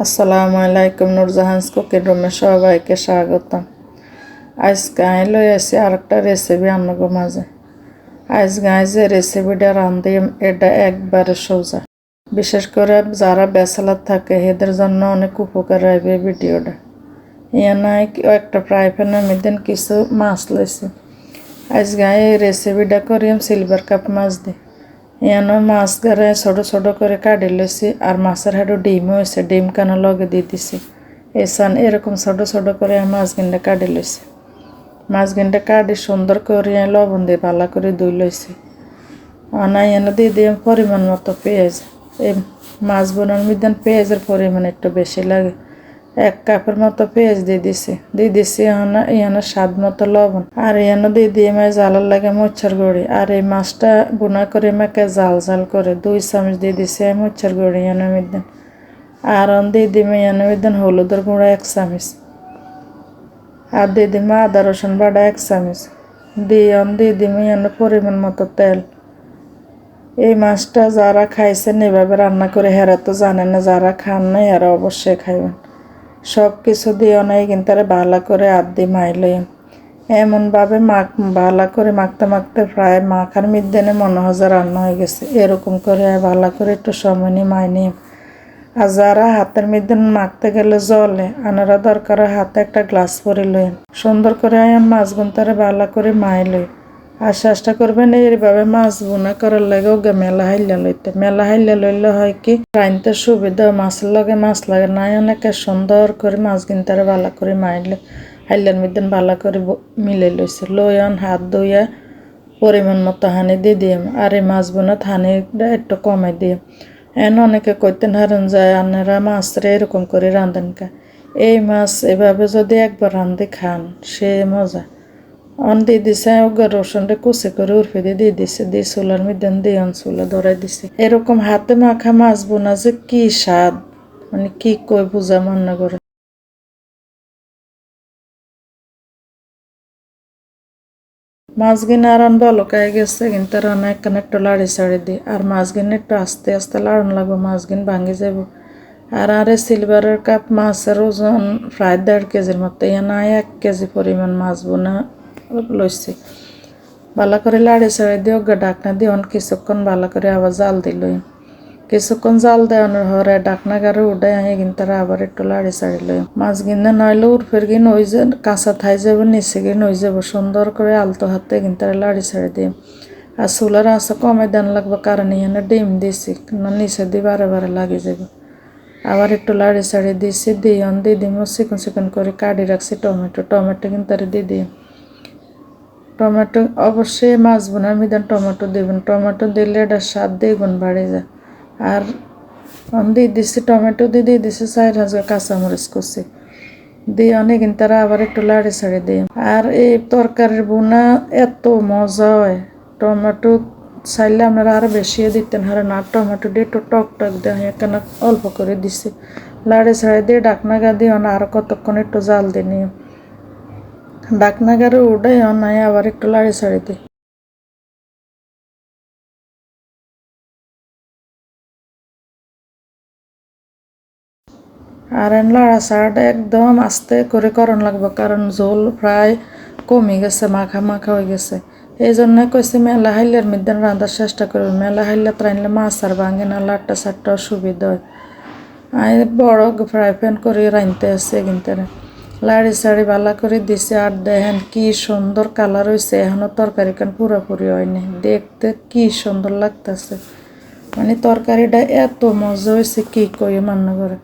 আসসালামু আলাইকুম নূরজাহানস কুকিং রুমে সবাইকে স্বাগতম। আজকে আমি লই আসি আরেকটা রেসিপি আপনাকে মাঝে। আজকে আমি যে রেসিপিটা রাঁধি এটা একবারে সোজা, বিশেষ করে যারা ব্যাচেলার থাকে এদের জন্য অনেক উপকার হবে ভিডিওটা। এখানে একটা ফ্রাই প্যানের মধ্যে কিছু মাছ লইছি। আজকে আমি এই রেসিপিটা করি সিলভার কাপ মাছ দিয়ে। এখানে মাছ গারে ছোট ছোট করে কাটি লইছি, আর মাছের হাড়ু ডিমও হয়েছে, ডিম কানো লগে দিয়ে দিছি। এসান এরকম ছোট ছোট করে মাছ গিনটা কাটি লইছি। মাছ গিনটা কাটি সুন্দর করে লবণ দিয়ে ভালো করে ধুই লইছি। আনা এনে দিয়ে দিই পরিমাণ মতো পেঁয়াজ। এই মাছ বোনার মধ্যে পেঁয়াজের পরিমাণ একটু বেশি লাগে। 1 কাপের মতো পেঁয়াজ দিয়ে দিছি এখানে স্বাদ মতো লবণ, আর এখানে দিয়ে মাছ জালের লাগে মরিচের গুঁড়ি। আর এই মাছটা বোনা করে মাকে জাল করে 2 চামচ দিয়ে দিছি মরিচের গুঁড়ি এখানের মধ্যে। আর দিয়ে এখানের মধ্যে হলুদের গুঁড়া 1 চামচ, আর দিয়ে আদা রসুন বাটা 1 চামচ দিয়ে এখানে পরিমাণ মতো তেল। এই মাছটা যারা খাইছেন এভাবে রান্না করে হেরা তো জানেন না, যারা খান না এরা অবশ্যই খাইবেন। সব কিছু দিয়ে অনেক কিন্তু ভালো করে দিয়ে মাইলে এমনভাবে ভালো করে মাখতে প্রায় মাখার মধ্যে মনে হয় যে রান্না হয়ে গেছে। এরকম করে ভালো করে একটু সময় নিয়ে নিয়ে। আর যারা হাতের মধ্যে মাখতে গেলে জলে আনারা দরকার হাতে একটা গ্লাস পরে লইন, সুন্দর করে মাছগুন তারা ভালো করে লই। আর চেষ্টা করবেন এইভাবে মাছ বোনা করার লাগে ওগে মেলা হাইলা লইলে হয় কি রাইনতে সুবিধা, মাছের লগে মাছ লাগে না। অনেকে সুন্দর করে মাছ গিনতারে ভালো করে মাইলে হাইলার মধ্যে ভালো করে মিলে লইছে। লইন হাত ধুইয়া পরিমাণ মতো হানি দিয়ে দিম, আর এই মাছ বোনাত হানিটা একটু কমাই দিম। অনেকে কইতেন হারন যায় আপনারা মাছরে এরকম করে রাঁধেন কা। এই মাছ এভাবে যদি একবার রাঁধে খান সে মজা। দিয়ে দিছে রসুনটা কুচি করে উর্ফে দিয়ে দিছে, দিয়ে চুলার মধ্যে দিয়ে চুলা ধরাই দিছে। এরকম হাতে মাখা মাছ বোনা যে কি স্বাদ, মানে কি কই বুঝা মনে করে। মাছ গিনে আর বলকায় গেছে কিন্তু রান্না একটু লাড়ি ছাড়ি দিই, আর মাছ গিনে একটু আস্তে আস্তে লাড়ন লাগবো, মাছ গিন ভাঙি যাব। আর সিলভারের কাপ মাছের ওজন প্রায় 1.5 কেজির মতো। এনে 1 কেজি পরিমাণ মাছ বোনা লইছি। ভালো করে লাড়ি ছাড়ি দিয়ে ডাকনা দিয়ে কিছুক্ষণ ভালো করে আবার জাল দিল। কিছুক্ষণ জাল দেওয়ানোর হরে ডাকনা গাড়ি উঠে কিন্তু আবার একটু লাড়ি ছাড়ি লই। মাছ গিনে নইলে উর্ফের গিন ওই যে কাঁচা থাই যাব, নিচে গিন হয়ে যাব। সুন্দর করে আলতো হাতে কিন্তু লাড়ি ছাড়ি দিই। আর চুলার আঁচা কমে দেন লাগবে, কারণ এখানে ডিম দিছি নিচে দিয়ে বারে লাগে যাব। আবার একটু লাড়ি ছাড়ি দিছি, দিয়ে দিম চিকন করে কাটি রাখছি টমেটো কিন্তু দিয়ে দিই। টমেটো অবশ্যই মাছ বোনার মধ্যে টমেটো দেবেন, টমেটো দিলে এটা স্বাদ দ্বিগুণ বাড়ে যায়। আর দিয়ে দিচ্ছি টমেটো দিয়ে দিচ্ছি 4 কাঁচামরিচ কুচি দিয়ে কিন্তু আবার একটু লাড়ি ছাড়ি দিই। আর এই তরকারির বোনা এত মজা হয়, টমেটো চাইলে আপনারা আরো বেশি দিতেন হারে না। টমেটো দিয়ে একটু টক দেয় এখানে অল্প করে দিছি, লাড়ি ছাড়ি দিয়ে ডাকনা গা দিয়ে আরো কতক্ষণ একটু জাল দিয়ে নিয়ে ডাকনা গাড়ি উঠে নাই আবার একটু লাড়ি ছাড়ি দিই। আর লাড়া ছাড়াটা একদম আস্তে করে করণ লাগবে, কারণ ঝোল প্রায় কমে গেছে, মাখা হয়ে গেছে। এই জন্য কইছি মেলা হাইলের মধ্যে রান্ধার চেষ্টা করবে। মেলা হাইলে রাঁধলে মাছ আর ভাঙে না, লাট্টা সাট্টা অসুবিধা হয়। আমি বড় ফ্রাই প্যান করে রাঁধতে আসছে কিন্তু লাড়ি ছাড়ি ভালো করে দিছে। আর দেখেন কি সুন্দর কালার হয়েছে, এখনো তরকারি কান পুরোপুরি হয়নি, দেখতে কি সুন্দর লাগতেছে। মানে তরকারিটা এত মজা হয়েছে কি কই মনে করে।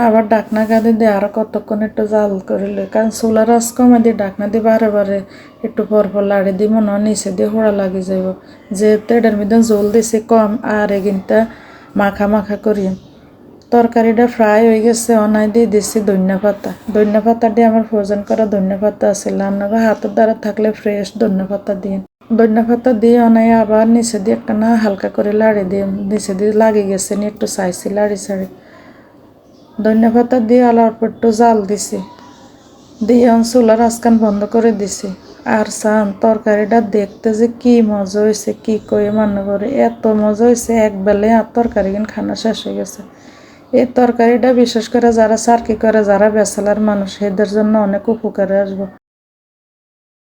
আবার ডাকনা গাদি দিয়ে আরো কতক্ষণ একটু জাল করিলে, কারণ চুলার আঁচ কমে দিয়ে ডাকনা দিয়ে বারে একটু পর লাড়ি দিব না, নিচে দিয়ে হোড়া লাগি যাব। যেহেতু এটার মধ্যে জল দিছি কম, আর এগিনটা মাখা করি। তরকারিটা ফ্রাই হয়ে গেছে, অনাই দিয়ে দিছি ধনিয়া পাতা দিয়ে আমার ফ্রোজেন করা ধনিয়া পাতা আছে, রান্নাঘর হাতের দ্বারা থাকলে ফ্রেশ ধনিয়া পাতা দিয়ে অনাই আবার নিচে দিয়ে একটা না হালকা করে লাড়ি দিয়ে নিচে দিয়ে লাগে গেছে নি একটু চাইছি লাড়ি ছাড়ি। ধনিয়া পাতা দিয়ে অল্প একটু জাল দিছি, দিয়ে চুলার আঁচকান বন্ধ করে দিছি। আর তরকারিটা দেখতে যে কি মজা হয়েছে কি কয়ে মনে করে, এত মজা হয়েছে একবেলায় আর তরকারি খানা শেষ হয়ে গেছে। এই তরকারিটা বিশেষ করে যারা চাকরি করে, যারা ব্যাচেলার মানুষ, এদের জন্য অনেক উপকারে আসবে।